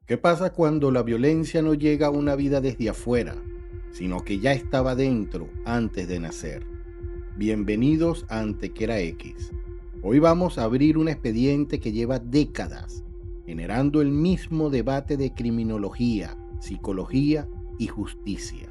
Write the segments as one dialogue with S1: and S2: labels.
S1: ¿Qué pasa cuando la violencia no llega a una vida desde afuera, sino que ya estaba dentro antes de nacer? Bienvenidos a Antequera X. Hoy vamos a abrir un expediente que lleva décadas generando el mismo debate de criminología, psicología y justicia.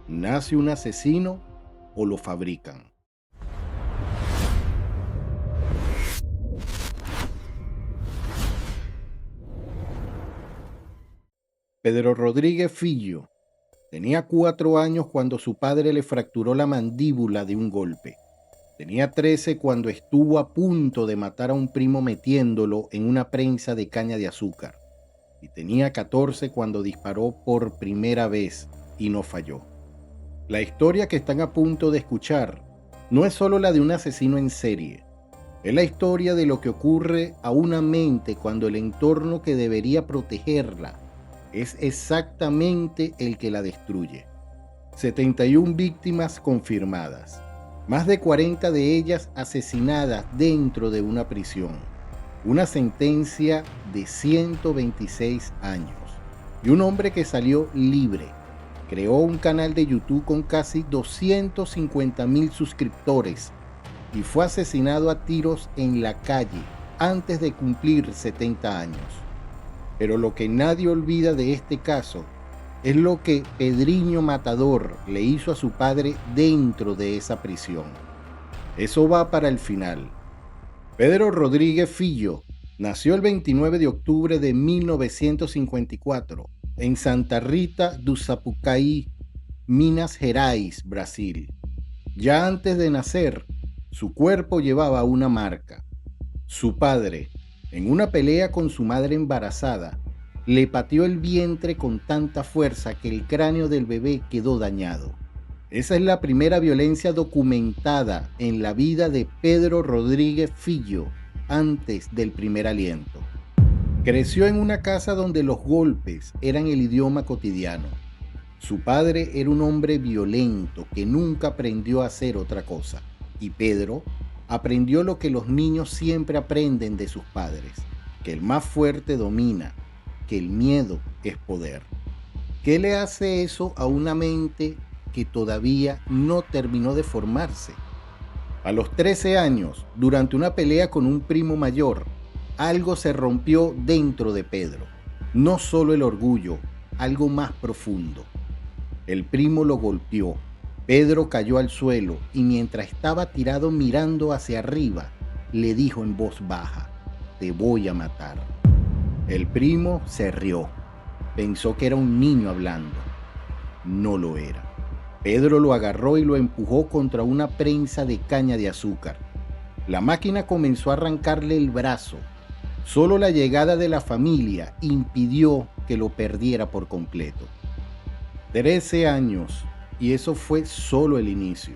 S1: ¿Nace un asesino o lo fabrican? Pedro Rodríguez Fillo tenía 4 años cuando su padre le fracturó la mandíbula de un golpe. Tenía 13 cuando estuvo a punto de matar a un primo metiéndolo en una prensa de caña de azúcar. Y tenía 14 cuando disparó por primera vez y no falló. La historia que están a punto de escuchar no es solo la de un asesino en serie. Es la historia de lo que ocurre a una mente cuando el entorno que debería protegerla es exactamente el que la destruye. 71 víctimas confirmadas, más de 40 de ellas asesinadas dentro de una prisión. Una sentencia de 126 años. Y un hombre que salió libre. Creó un canal de YouTube con casi 250,000 suscriptores y fue asesinado a tiros en la calle antes de cumplir 70 años. Pero lo que nadie olvida de este caso es lo que Pedriño Matador le hizo a su padre dentro de esa prisión. Eso va para el final. Pedro Rodríguez Fillo nació el 29 de octubre de 1954 en Santa Rita do Sapucaí, Minas Gerais, Brasil. Ya antes de nacer, su cuerpo llevaba una marca. Su padre, en una pelea con su madre embarazada, le pateó el vientre con tanta fuerza que el cráneo del bebé quedó dañado. Esa es la primera violencia documentada en la vida de Pedro Rodríguez Fillo antes del primer aliento. Creció en una casa donde los golpes eran el idioma cotidiano. Su padre era un hombre violento que nunca aprendió a hacer otra cosa. Y Pedro aprendió lo que los niños siempre aprenden de sus padres, que el más fuerte domina, que el miedo es poder. ¿Qué le hace eso a una mente que todavía no terminó de formarse? A los 13 años, durante una pelea con un primo mayor, algo se rompió dentro de Pedro. No solo el orgullo, algo más profundo. El primo lo golpeó. Pedro cayó al suelo y mientras estaba tirado mirando hacia arriba, le dijo en voz baja: "Te voy a matar". El primo se rió. Pensó que era un niño hablando. No lo era. Pedro lo agarró y lo empujó contra una prensa de caña de azúcar. La máquina comenzó a arrancarle el brazo. Solo la llegada de la familia impidió que lo perdiera por completo. 13 años, y eso fue solo el inicio.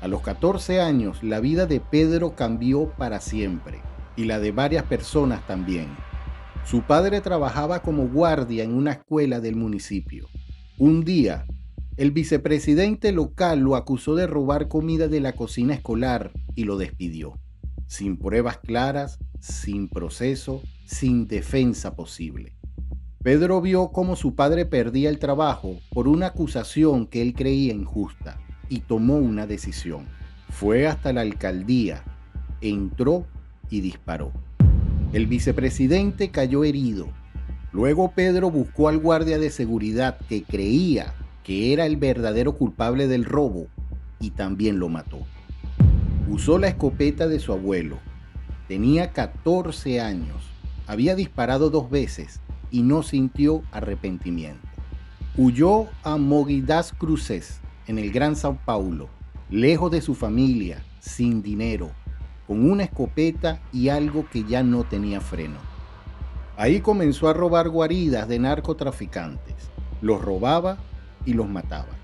S1: A los 14 años, la vida de Pedro cambió para siempre, y la de varias personas también. Su padre trabajaba como guardia en una escuela del municipio. Un día, el vicepresidente local lo acusó de robar comida de la cocina escolar y lo despidió. Sin pruebas claras, sin proceso, sin defensa posible. Pedro vio cómo su padre perdía el trabajo por una acusación que él creía injusta y tomó una decisión. Fue hasta la alcaldía, entró y disparó. El vicepresidente cayó herido. Luego Pedro buscó al guardia de seguridad que creía que era el verdadero culpable del robo y también lo mató. Usó la escopeta de su abuelo. Tenía 14 años. Había disparado 2 veces y no sintió arrepentimiento. Huyó a Mogi das Cruzes, en el Gran Sao Paulo, lejos de su familia, sin dinero, con una escopeta y algo que ya no tenía freno. Ahí comenzó a robar guaridas de narcotraficantes. Los robaba y los mataba.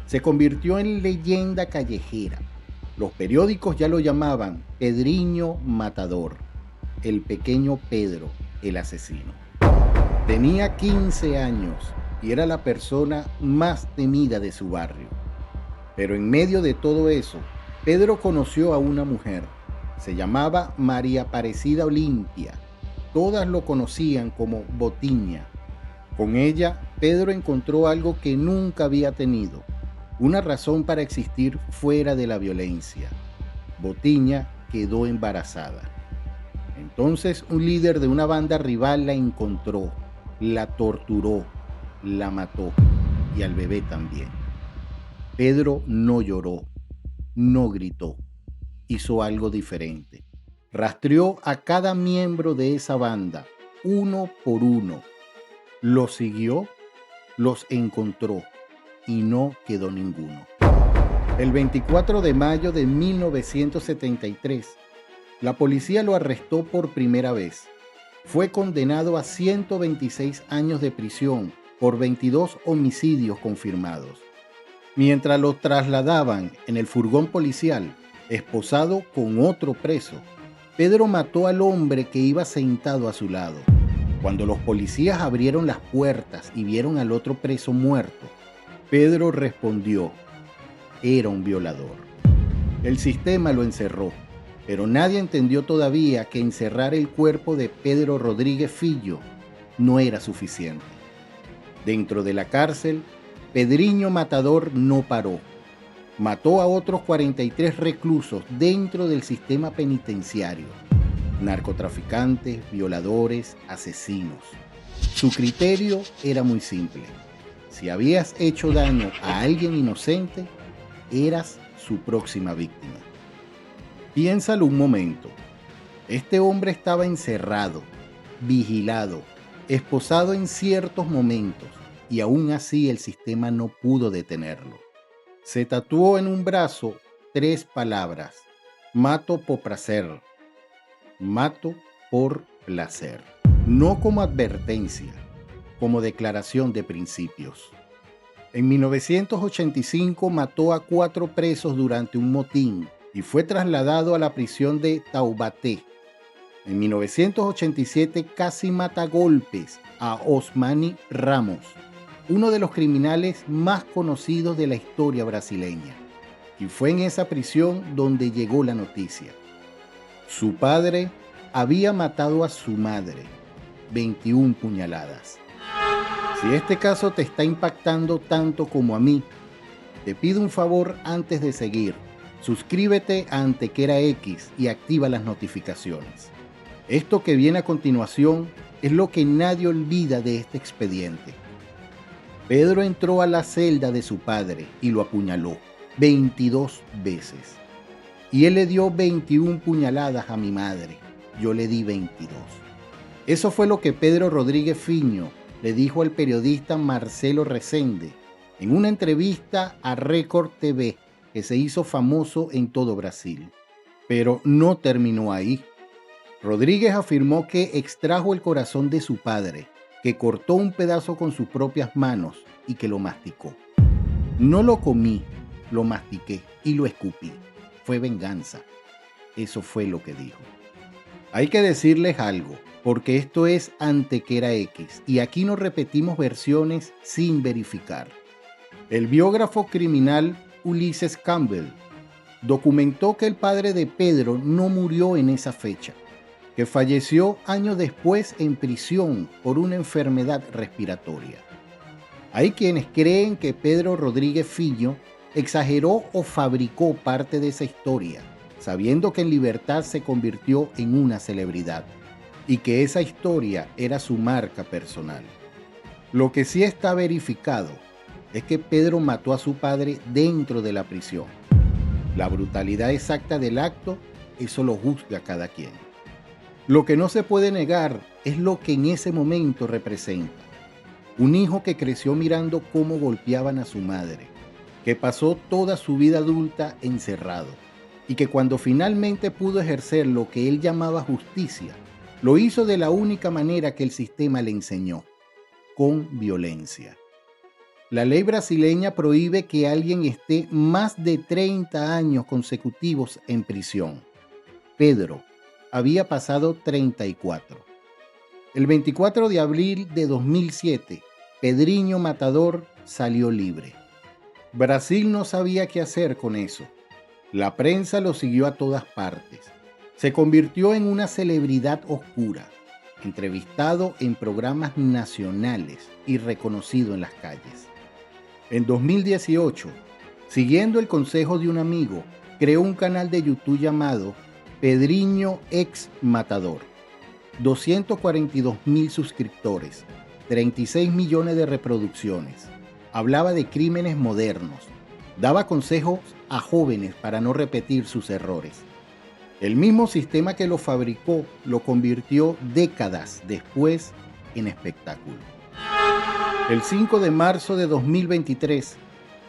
S1: Se convirtió en leyenda callejera. Los periódicos ya lo llamaban Pedriño Matador, el pequeño Pedro, el asesino. Tenía 15 años y era la persona más temida de su barrio. Pero en medio de todo eso, Pedro conoció a una mujer. Se llamaba María Aparecida Olimpia. Todas lo conocían como Botiña. Con ella, Pedro encontró algo que nunca había tenido, una razón para existir fuera de la violencia. Botiña quedó embarazada. Entonces un líder de una banda rival la encontró, la torturó, la mató y al bebé también. Pedro no lloró, no gritó, hizo algo diferente. Rastreó a cada miembro de esa banda, uno por uno. Los siguió, los encontró y no quedó ninguno. El 24 de mayo de 1973, la policía lo arrestó por primera vez. Fue condenado a 126 años de prisión por 22 homicidios confirmados. Mientras lo trasladaban en el furgón policial, esposado con otro preso, Pedro mató al hombre que iba sentado a su lado. Cuando los policías abrieron las puertas y vieron al otro preso muerto, Pedro respondió: era un violador. El sistema lo encerró, pero nadie entendió todavía que encerrar el cuerpo de Pedro Rodríguez Fillo no era suficiente. Dentro de la cárcel, Pedriño Matador no paró. Mató a otros 43 reclusos dentro del sistema penitenciario. Narcotraficantes, violadores, asesinos. Su criterio era muy simple. Si habías hecho daño a alguien inocente, eras su próxima víctima. Piénsalo un momento. Este hombre estaba encerrado, vigilado, esposado en ciertos momentos, y aún así el sistema no pudo detenerlo. Se tatuó en un brazo 3 palabras: mato por placer. Mato por placer. No como advertencia, como declaración de principios. En 1985 mató a 4 presos durante un motín y fue trasladado a la prisión de Taubaté. En 1987 casi mata a golpes a Osmani Ramos, uno de los criminales más conocidos de la historia brasileña. Y fue en esa prisión donde llegó la noticia. Su padre había matado a su madre, 21 puñaladas. Si este caso te está impactando tanto como a mí, te pido un favor antes de seguir. Suscríbete a Antequera X y activa las notificaciones. Esto que viene a continuación es lo que nadie olvida de este expediente. Pedro entró a la celda de su padre y lo apuñaló 22 veces. Y él le dio 21 puñaladas a mi madre. Yo le di 22. Eso fue lo que Pedro Rodríguez Filho le dijo al periodista Marcelo Rezende en una entrevista a Record TV que se hizo famoso en todo Brasil. Pero no terminó ahí. Rodríguez afirmó que extrajo el corazón de su padre, que cortó un pedazo con sus propias manos y que lo masticó. No lo comí, lo mastiqué y lo escupí. Fue venganza. Eso fue lo que dijo. Hay que decirles algo, porque esto es Antequera X y aquí no repetimos versiones sin verificar. El biógrafo criminal Ulises Campbell documentó que el padre de Pedro no murió en esa fecha, que falleció años después en prisión por una enfermedad respiratoria. Hay quienes creen que Pedro Rodríguez Filho exageró o fabricó parte de esa historia, sabiendo que en libertad se convirtió en una celebridad y que esa historia era su marca personal. Lo que sí está verificado es que Pedro mató a su padre dentro de la prisión. La brutalidad exacta del acto, eso lo juzga cada quien. Lo que no se puede negar es lo que en ese momento representa. Un hijo que creció mirando cómo golpeaban a su madre, que pasó toda su vida adulta encerrado y que cuando finalmente pudo ejercer lo que él llamaba justicia, lo hizo de la única manera que el sistema le enseñó, con violencia. La ley brasileña prohíbe que alguien esté más de 30 años consecutivos en prisión. Pedro había pasado 34. El 24 de abril de 2007, Pedriño Matador salió libre. Brasil no sabía qué hacer con eso. La prensa lo siguió a todas partes. Se convirtió en una celebridad oscura. entrevistado en programas nacionales y reconocido en las calles. En 2018, siguiendo el consejo de un amigo, creó un canal de YouTube llamado Pedriño Ex Matador. 242,000 suscriptores, 36 millones de reproducciones. Hablaba de crímenes modernos. Daba consejos a jóvenes para no repetir sus errores. El mismo sistema que lo fabricó lo convirtió décadas después en espectáculo. El 5 de marzo de 2023,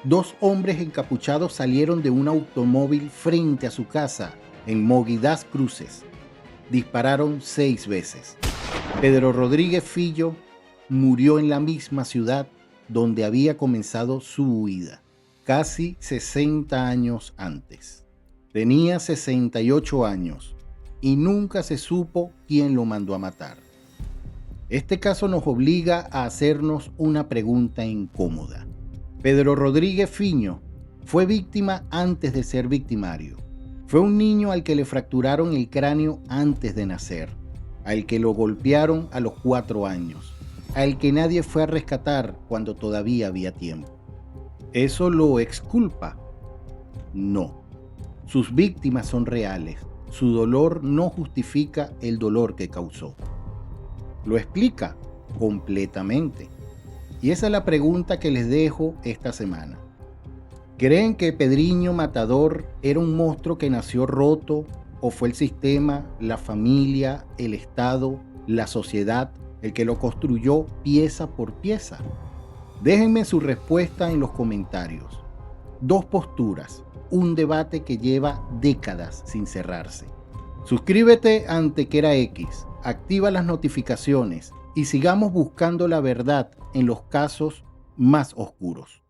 S1: 2 hombres encapuchados salieron de un automóvil frente a su casa en Mogi Das Cruces. Dispararon 6 veces. Pedro Rodríguez Fillo murió en la misma ciudad donde había comenzado su huida, casi 60 años antes. Tenía 68 años y nunca se supo quién lo mandó a matar. Este caso nos obliga a hacernos una pregunta incómoda. Pedro Rodríguez Fillo fue víctima antes de ser victimario. Fue un niño al que le fracturaron el cráneo antes de nacer, al que lo golpearon a los 4 años, al que nadie fue a rescatar cuando todavía había tiempo. ¿Eso lo exculpa? No. Sus víctimas son reales. Su dolor no justifica el dolor que causó. ¿Lo explica? Completamente. Y esa es la pregunta que les dejo esta semana. ¿Creen que Pedriño Matador era un monstruo que nació roto o fue el sistema, la familia, el Estado, la sociedad el que lo construyó pieza por pieza? Déjenme su respuesta en los comentarios. 2 posturas, un debate que lleva décadas sin cerrarse. Suscríbete a Antequera X, activa las notificaciones y sigamos buscando la verdad en los casos más oscuros.